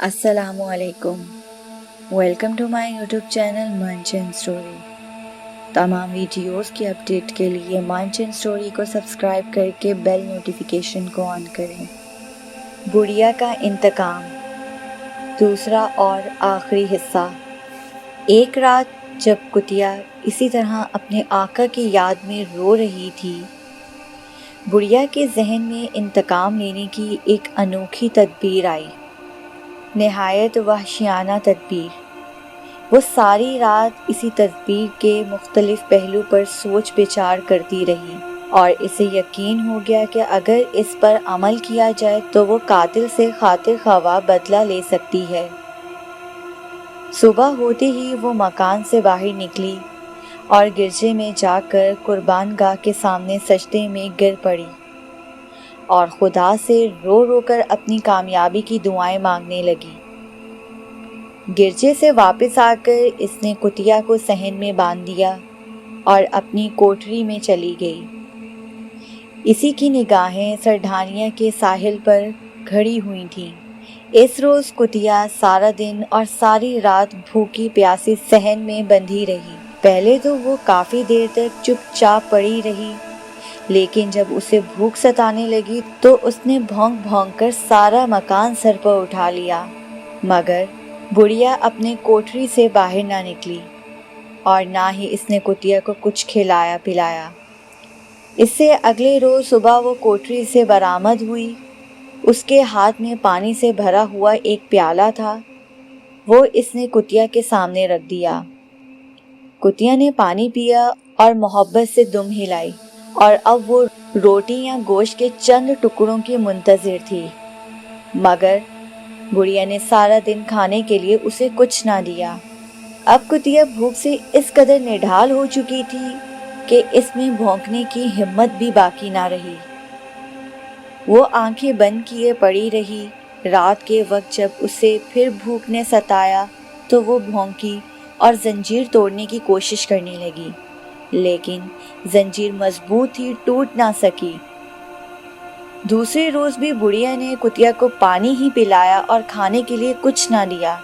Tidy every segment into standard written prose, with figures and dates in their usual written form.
السلام علیکم، welcome to my YouTube channel Manchan story. تمام ویڈیوز کی اپڈیٹ کے لیے منچن اسٹوری کو سبسکرائب کر کے بیل نوٹیفیکیشن کو آن کریں۔ بڑھیا کا انتقام، دوسرا اور آخری حصہ۔ ایک رات جب کتیا اسی طرح اپنے آقا کی یاد میں رو رہی تھی، بڑھیا کے ذہن میں انتقام لینے کی ایک انوکھی تدبیر آئی، نہایت وحشیانہ تدبیر۔ وہ ساری رات اسی تدبیر کے مختلف پہلو پر سوچ بچار کرتی رہی اور اسے یقین ہو گیا کہ اگر اس پر عمل کیا جائے تو وہ قاتل سے خاطر خواہ بدلہ لے سکتی ہے۔ صبح ہوتے ہی وہ مکان سے باہر نکلی اور گرجے میں جا کر قربان گاہ کے سامنے سجدے میں گر پڑی اور خدا سے رو رو کر اپنی کامیابی کی دعائیں مانگنے لگی۔ گرجے سے واپس آ کر اس نے کتیا کو صحن میں باندھ دیا اور اپنی کوٹری میں چلی گئی۔ اسی کی نگاہیں سرڈھانیہ کے ساحل پر کھڑی ہوئی تھیں۔ اس روز کتیا سارا دن اور ساری رات بھوکی پیاسی صحن میں بندھی رہی۔ پہلے تو وہ کافی دیر تک چپ چاپ پڑی رہی، لیکن جب اسے بھوک ستانے لگی تو اس نے بھونک بھونک کر سارا مکان سر پر اٹھا لیا، مگر بڑھیا اپنے کوٹری سے باہر نہ نکلی اور نہ ہی اس نے کتیا کو کچھ کھلایا پلایا۔ اس سے اگلے روز صبح وہ کوٹری سے برآمد ہوئی۔ اس کے ہاتھ میں پانی سے بھرا ہوا ایک پیالہ تھا، وہ اس نے کتیا کے سامنے رکھ دیا۔ کتیا نے پانی پیا اور محبت سے دم ہلائی، اور اب وہ روٹی یا گوشت کے چند ٹکڑوں کی منتظر تھی، مگر بڑھیا نے سارا دن کھانے کے لیے اسے کچھ نہ دیا۔ اب کتیا بھوک سے اس قدر نڈھال ہو چکی تھی کہ اس میں بھونکنے کی ہمت بھی باقی نہ رہی۔ وہ آنکھیں بند کیے پڑی رہی۔ رات کے وقت جب اسے پھر بھوک نے ستایا تو وہ بھونکی اور زنجیر توڑنے کی کوشش کرنے لگی، لیکن زنجیر مضبوط تھی، ٹوٹ نہ سکی۔ دوسرے روز بھی بڑھیا نے کتیا کو پانی ہی پلایا اور کھانے کے لیے کچھ نہ دیا۔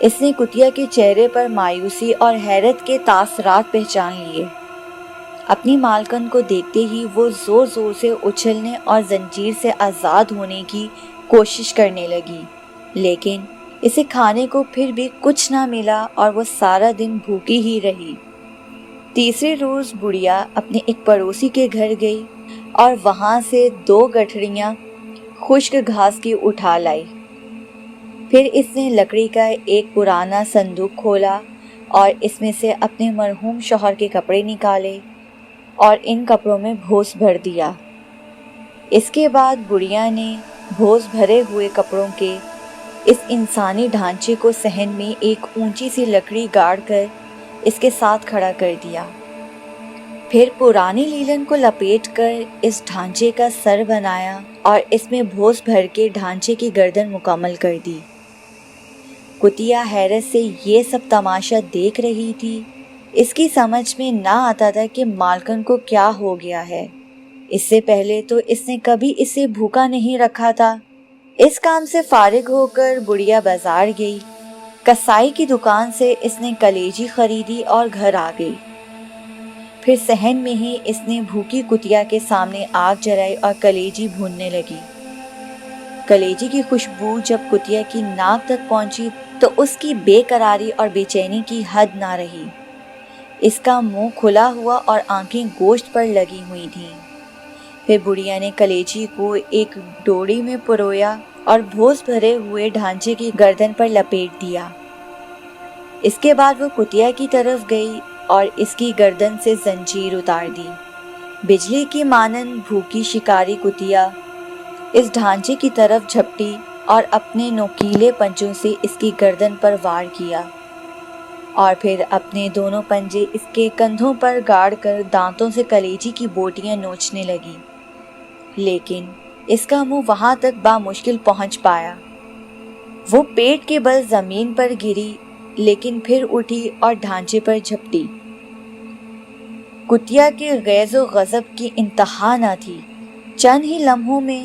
اس نے کتیا کے چہرے پر مایوسی اور حیرت کے تاثرات پہچان لیے۔ اپنی مالکن کو دیکھتے ہی وہ زور زور سے اچھلنے اور زنجیر سے آزاد ہونے کی کوشش کرنے لگی، لیکن اسے کھانے کو پھر بھی کچھ نہ ملا اور وہ سارا دن بھوکی ہی رہی۔ تیسرے روز بڑھیا اپنے ایک پڑوسی کے گھر گئی اور وہاں سے 2 گٹھڑیاں خشک گھاس کی اٹھا لائی۔ پھر اس نے لکڑی کا ایک پرانا صندوق کھولا اور اس میں سے اپنے مرحوم شوہر کے کپڑے نکالے اور ان کپڑوں میں بھوس بھر دیا۔ اس کے بعد بڑھیا نے بھوس بھرے ہوئے کپڑوں کے اس انسانی ڈھانچے کو صحن میں ایک اونچی سی لکڑی گاڑ کر اس کے ساتھ کھڑا کر دیا۔ پھر پرانی لیلن کو لپیٹ کر اس ڈھانچے کا سر بنایا اور اس میں بھوس بھر کے ڈھانچے کی گردن مکمل کر دی۔ کتیا حیرت سے یہ سب تماشا دیکھ رہی تھی۔ اس کی سمجھ میں نہ آتا تھا کہ مالکن کو کیا ہو گیا ہے۔ اس سے پہلے تو اس نے کبھی اسے بھوکا نہیں رکھا تھا۔ اس کام سے فارغ ہو کر بڑھیا بازار گئی۔ کسائی کی دکان سے اس نے کلیجی خریدی اور گھر آ گئی۔ پھر صحن میں ہی اس نے بھوکی کتیا کے سامنے آگ جلائی اور کلیجی بھوننے لگی۔ کلیجی کی خوشبو جب کتیا کی ناک تک پہنچی تو اس کی بے قراری اور بے چینی کی حد نہ رہی۔ اس کا منہ کھلا ہوا اور آنکھیں گوشت پر لگی ہوئی تھیں۔ پھر بڑھیا نے کلیجی کو ایک ڈوری میں پرویا اور بھوس بھرے ہوئے ڈھانچے کی گردن پر لپیٹ دیا۔ اس کے بعد وہ کتیا کی طرف گئی اور اس کی گردن سے زنجیر اتار دی۔ بجلی کی مانند بھوکی شکاری کتیا اس ڈھانچے کی طرف جھپٹی اور اپنے نوکیلے پنجوں سے اس کی گردن پر وار کیا اور پھر اپنے دونوں پنجے اس کے کندھوں پر گاڑ کر دانتوں سے کلیجی کی بوٹیاں نوچنے لگی، لیکن اس کا منہ وہاں تک بامشکل پہنچ پایا۔ وہ پیٹ کے بل زمین پر گری، لیکن پھر اٹھی اور ڈھانچے پر جھپٹی۔ کتیا کے غیظ و غضب کی انتہا نہ تھی۔ چند ہی لمحوں میں